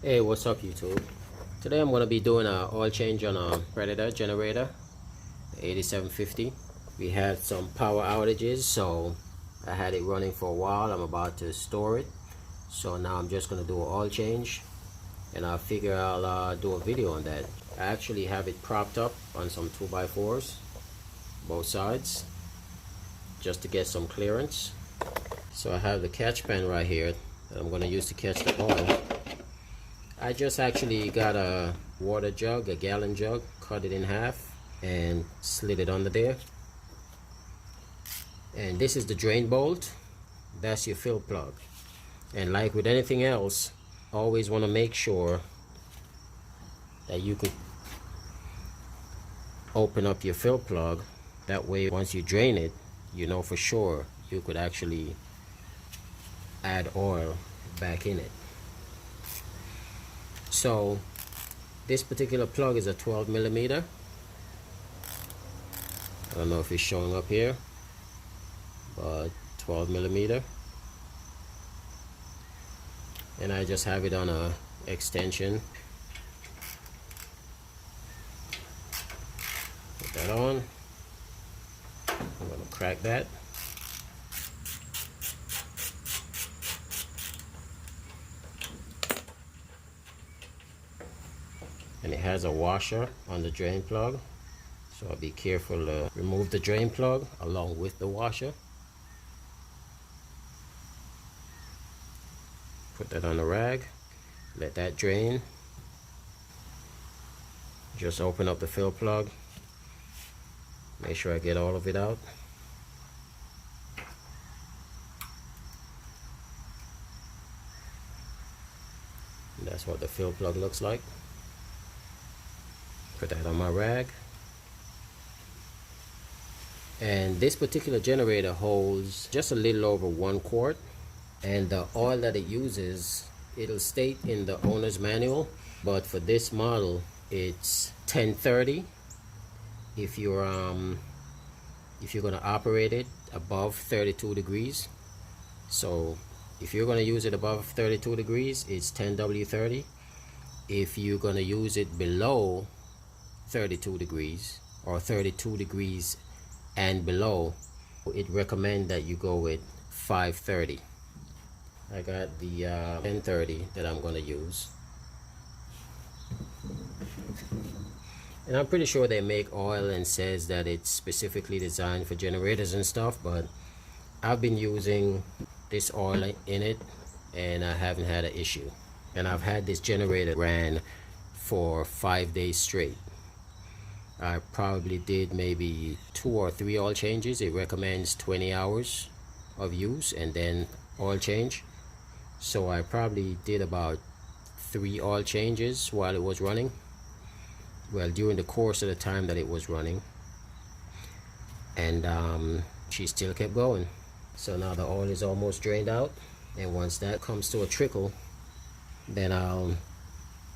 Hey, what's up YouTube? Today I'm going to be doing an oil change on a Predator generator, 8750. We had some power outages, so I had it running for a while. I'm about to store it, so now I'm just going to do an oil change, and I figure I'll do a video on that. I actually have it propped up on some 2x4s, both sides, just to get some clearance. So I have the catch pan right here that I'm going to use to catch the oil. I just actually got a water jug, a gallon jug, cut it in half and slid it under there. And this is the drain bolt. That's your fill plug. And like with anything else, always want to make sure that you could open up your fill plug. That way once you drain it, you know for sure you could actually add oil back in it. So this particular plug is a 12 millimeter. I don't know if it's showing up here, but 12 millimeter. And I just have it on a extension. Put that on. I'm going to crack that. And it has a washer on the drain plug, so I'll be careful to remove the drain plug along with the washer. Put that on the rag, let that drain. Just open up the fill plug, make sure I get all of it out. And that's what the fill plug looks like. Put that on my rag. And this particular generator holds just a little over 1 quart, and the oil that it uses, it'll state in the owner's manual, but for this model it's 1030 if you're going to operate it above 32 degrees. So if you're going to use it above 32 degrees, it's 10W30. If you're going to use it below 32 degrees or 32 degrees and below, it recommend that you go with 530. I got the 1030 that I'm going to use, and I'm pretty sure they make oil and says that it's specifically designed for generators and stuff, but I've been using this oil in it and I haven't had an issue. And I've had this generator ran for 5 days straight. I probably did maybe 2 or 3 oil changes. It recommends 20 hours of use and then oil change. So I probably did about 3 oil changes while it was running. Well, during the course of the time that it was running. And she still kept going. So now the oil is almost drained out. And once that comes to a trickle, then I'll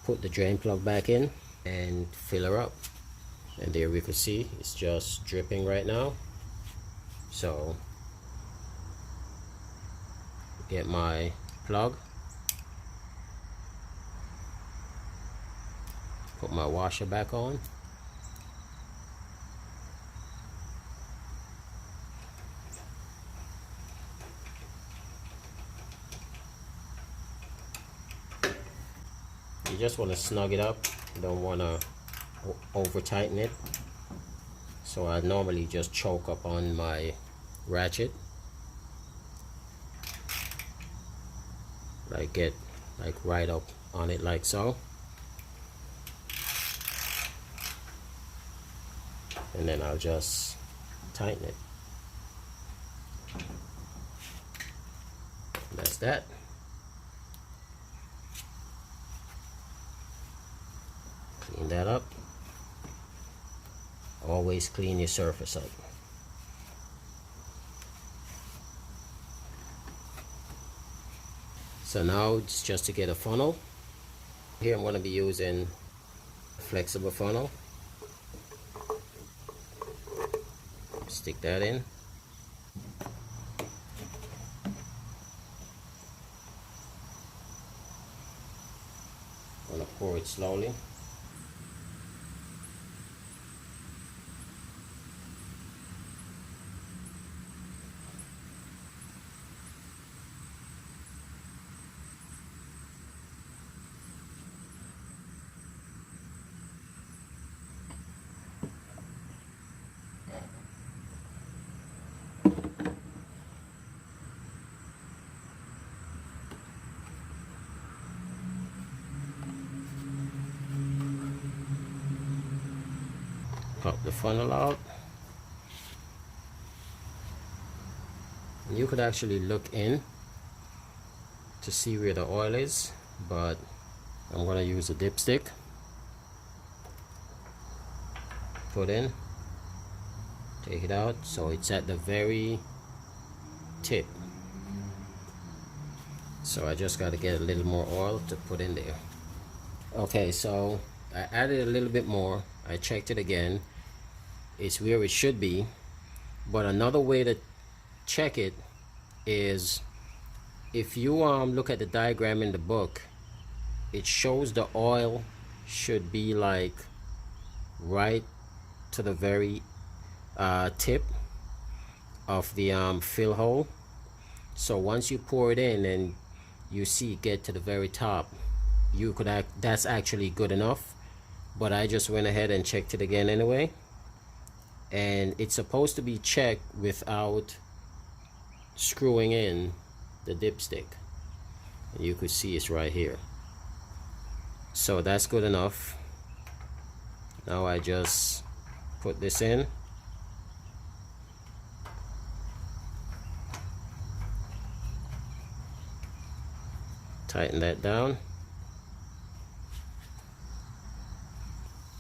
put the drain plug back in and fill her up. And there we can see it's just dripping right now. So get my plug, put my washer back on, you just want to snug it up, you don't want to over tighten it. So I normally just choke up on my ratchet, like get like right up on it like so, and then I'll just tighten it. That's that. Clean that up. Always clean your surface up. So now it's just to get a funnel. Here I'm going to be using a flexible funnel. Stick that in. I'm gonna pour it slowly. Pop the funnel out. And you could actually look in to see where the oil is, but I'm going to use a dipstick. Put in, take it out, so it's at the very tip. So I just got to get a little more oil to put in there. Okay, so I added a little bit more. I checked it again. It's where it should be. But another way to check it is if you look at the diagram in the book, it shows the oil should be like right to the very tip of the fill hole. So once you pour it in and you see it get to the very top, you could that's actually good enough. But I just went ahead and checked it again anyway, and it's supposed to be checked without screwing in the dipstick. You could see it's right here, so that's good enough. Now I just put this in, tighten that down,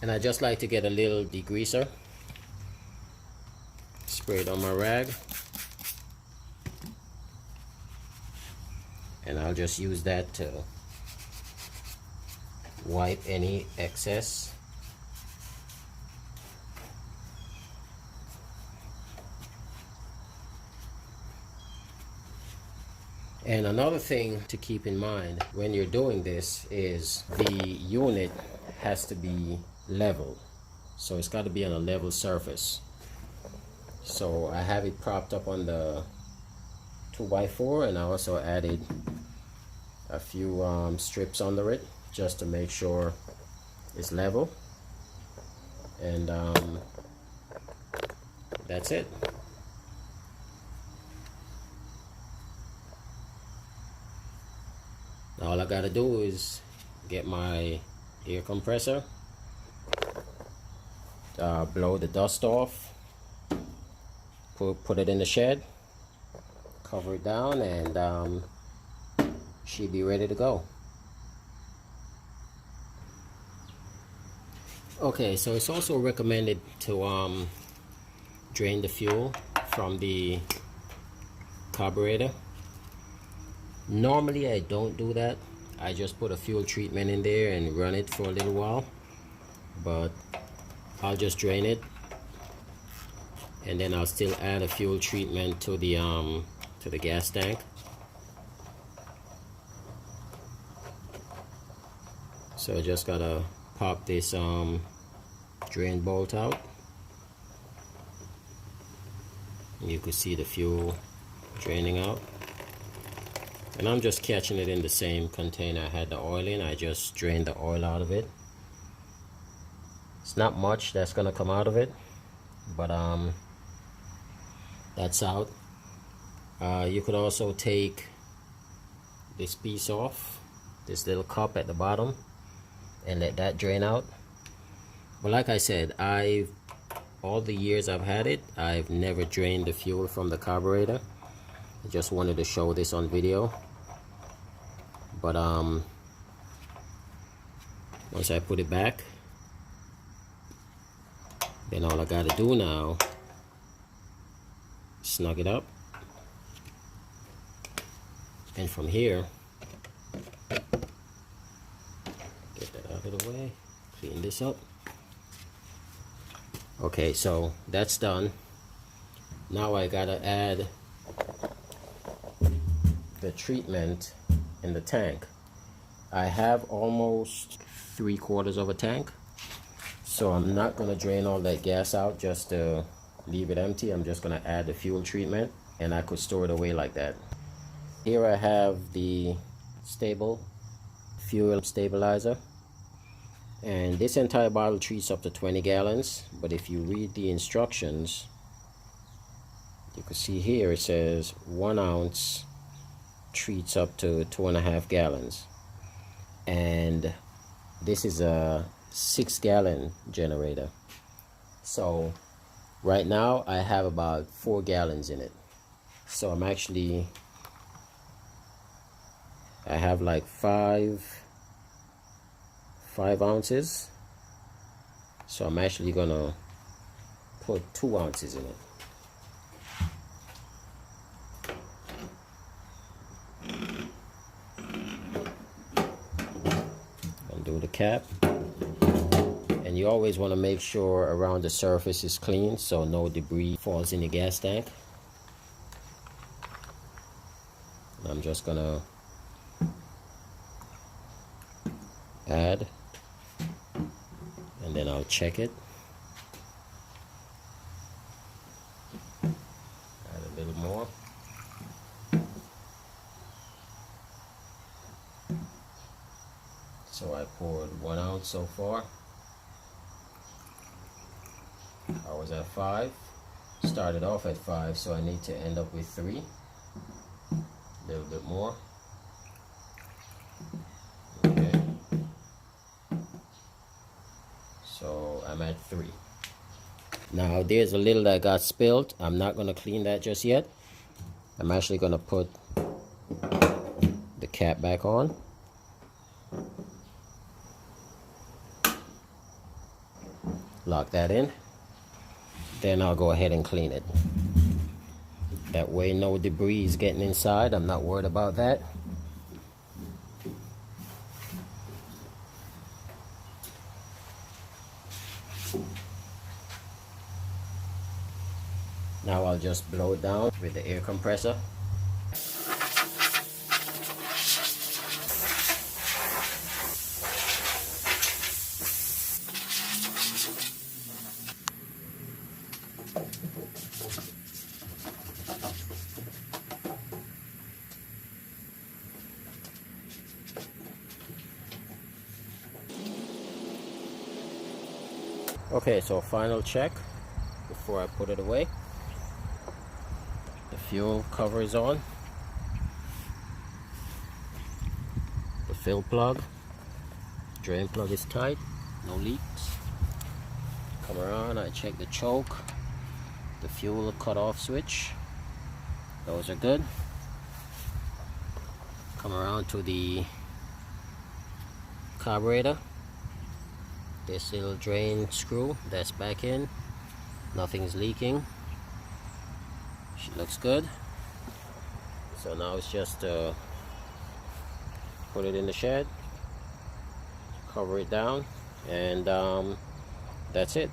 and I just like to get a little degreaser, spray it on my rag, and I'll just use that to wipe any excess. And another thing to keep in mind when you're doing this is the unit has to be level, so it's got to be on a level surface. So I have it propped up on the 2x4, and I also added a few strips under it just to make sure it's level, and that's it. All I gotta do is get my air compressor, blow the dust off, put it in the shed, cover it down, and she'll be ready to go. Okay, so it's also recommended to drain the fuel from the carburetor. Normally I don't do that. I just put a fuel treatment in there and run it for a little while, but I'll just drain it, and then I'll still add a fuel treatment to the gas tank. So I just gotta pop this drain bolt out. You can see the fuel draining out. And I'm just catching it in the same container I had the oil in. I just drained the oil out of it. It's not much that's gonna come out of it, but that's out. You could also take this piece off, this little cup at the bottom, and let that drain out. But like I said, all the years I've had it, I've never drained the fuel from the carburetor. I just wanted to show this on video. But once I put it back, then all I gotta do now, snug it up, and from here, get that out of the way, clean this up. Okay, so that's done. Now I gotta add the treatment in the tank. I have almost 3/4 of a tank, so I'm not going to drain all that gas out just to leave it empty. I'm just going to add the fuel treatment, and I could store it away like that. Here I have the stable fuel stabilizer, and this entire bottle treats up to 20 gallons, but if you read the instructions, you can see here it says 1 ounce treats up to 2.5 gallons, and this is a 6-gallon generator. So right now I have about 4 gallons in it, so I have like 5 ounces, so I'm actually gonna put 2 ounces in it. Undo the cap, and you always want to make sure around the surface is clean so no debris falls in the gas tank. I'm just gonna add, and then I'll check it. Add a little more. So I poured 1 ounce so far. I was at 5, started off at 5, so I need to end up with 3. A little bit more. Okay. So I'm at 3. Now there's a little that got spilled. I'm not going to clean that just yet. I'm actually going to put the cap back on. Lock that in. Then I'll go ahead and clean it. That way no debris is getting inside. I'm not worried about that. Now I'll just blow it down with the air compressor. Okay, so final check before I put it away. The fuel cover is on. The fill plug, drain plug is tight, no leaks. Come around, I check the choke, the fuel cutoff switch, those are good. Come around to the carburetor. This little drain screw, that's back in. Nothing's leaking. She looks good. So now it's just put it in the shed, cover it down, and that's it.